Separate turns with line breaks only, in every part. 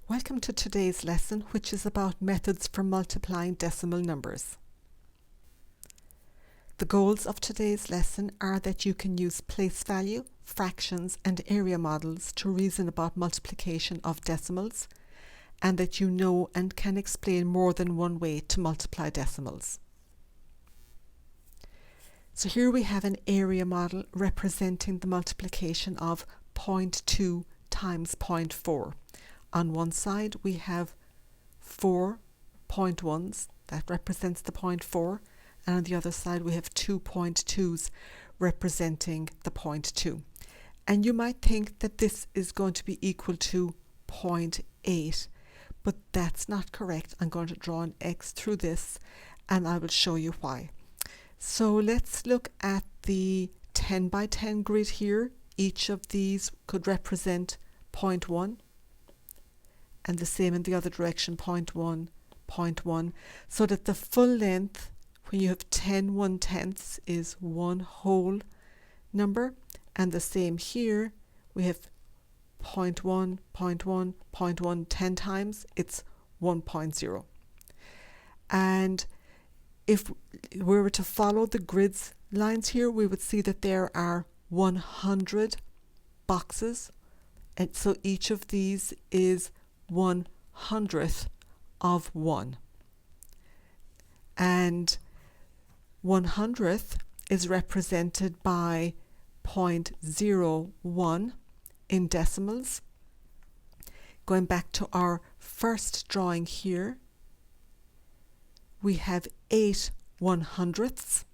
Welcome to today's lesson, which is about methods for multiplying decimal numbers. The goals of today's lesson are that you can use place value, fractions and area models to reason about multiplication of decimals, and that you know and can explain more than one way to multiply decimals. So here we have an area model representing the multiplication of 0.2 times 0.4. On one side we have 4 0.1s, that represents the 0.4, and on the other side we have 2 0.2s representing the 0.2. And you might think that this is going to be equal to 0.8, but that's not correct. I'm going to draw an X through this and I will show you why. So let's look at the 10 by 10 grid here. Each of these could represent 0.1. And the same in the other direction, 0.1, 0.1, so that the full length, when you have 10 1/10ths, is one whole number, and the same here, we have 0.1, 0.1, 0.1 10 times, it's 1.0. And if we were to follow the grids lines here, we would see that there are 100 boxes, and so each of these is 1/100th of 1, and 1/100th is represented by 0.01 in decimals. Going back to our first drawing here, we have 8 1/100ths,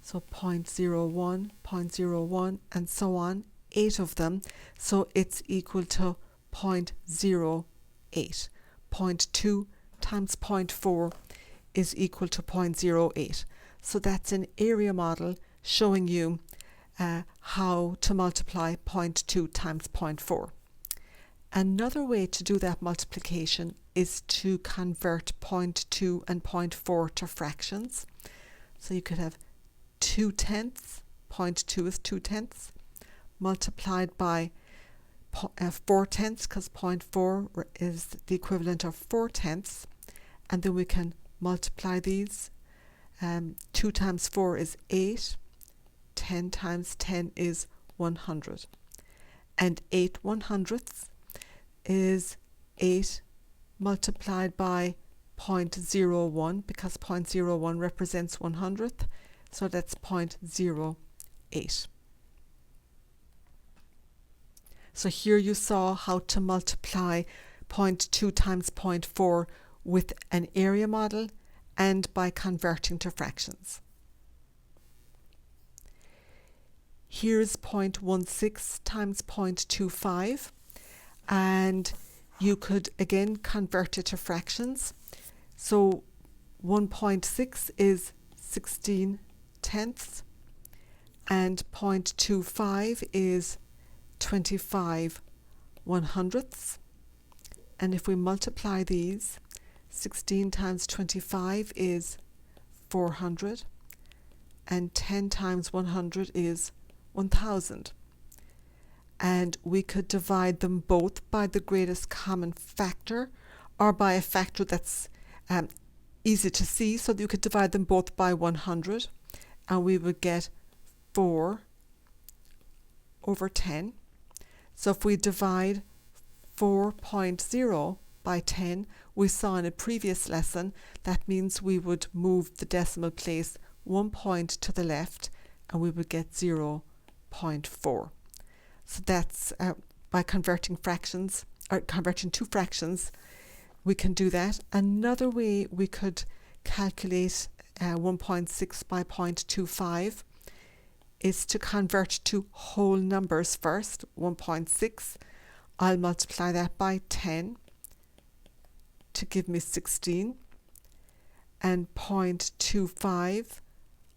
so 0.01, 0.01 and so on, 8 of them, so it's equal to 0.08. 0.2 times 0.4 is equal to 0.08. So that's an area model showing you how to multiply 0.2 times 0.4. Another way to do that multiplication is to convert 0.2 and 0.4 to fractions. So you could have 2/10ths, 0.2 is 2/10ths, multiplied by 4/10ths, because 0.4 is the equivalent of 4/10ths, and then we can multiply these. 2 times 4 is 8, 10 times 10 is 100, and 8 1/100ths is 8 multiplied by 0.01, because 0.01 represents 100th, so that's 0.08. So here you saw how to multiply 0.2 times 0.4 with an area model and by converting to fractions. Here's 0.16 times 0.25, and you could again convert it to fractions. So 1.6 is 16/10ths, and 0.25 is 25 100ths, and if we multiply these, 16 times 25 is 400, and 10 times 100 is 1000, and we could divide them both by the greatest common factor or by a factor that's easy to see, so that you could divide them both by 100, and we would get 4/10. So if we divide 4.0 by 10, we saw in a previous lesson that means we would move the decimal place 1 point to the left and we would get 0.4. So that's by converting fractions, or converting to fractions, we can do that. Another way we could calculate 1.6 by 0.25 is to convert to whole numbers first. 1.6, I'll multiply that by 10 to give me 16, and 0.25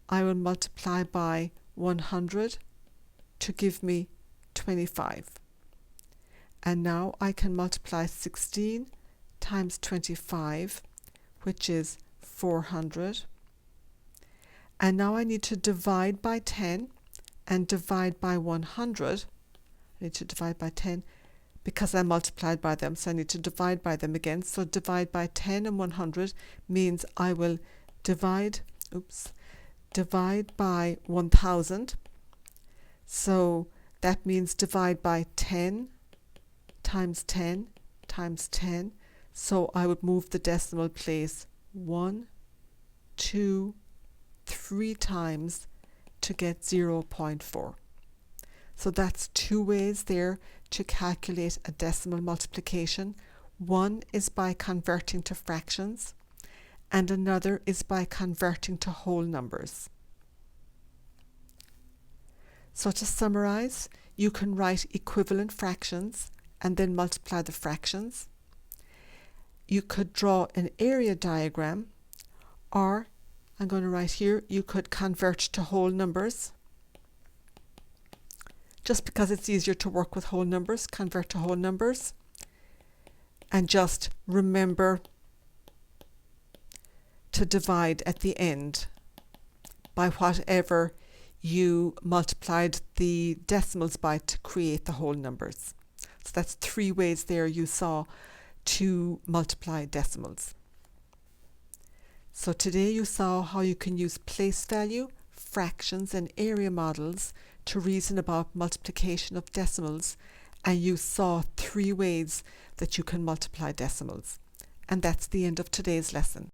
I will multiply by 100 to give me 25. And now I can multiply 16 times 25, which is 400. And now I need to divide by 10 and divide by 100. I need to divide by 10 because I multiplied by them, so I need to divide by them again. So divide by 10 and 100 means I will divide by 1000. So that means divide by 10 times 10 times 10. So I would move the decimal place 1, 2, 3 times to get 0.4. So that's two ways there to calculate a decimal multiplication. One is by converting to fractions, and another is by converting to whole numbers. So to summarize, you can write equivalent fractions and then multiply the fractions. You could draw an area diagram, or I'm going to write here, you could convert to whole numbers. Just because it's easier to work with whole numbers, convert to whole numbers. And just remember to divide at the end by whatever you multiplied the decimals by to create the whole numbers. So that's three ways there you saw to multiply decimals. So today you saw how you can use place value, fractions and area models to reason about multiplication of decimals, and you saw three ways that you can multiply decimals. And that's the end of today's lesson.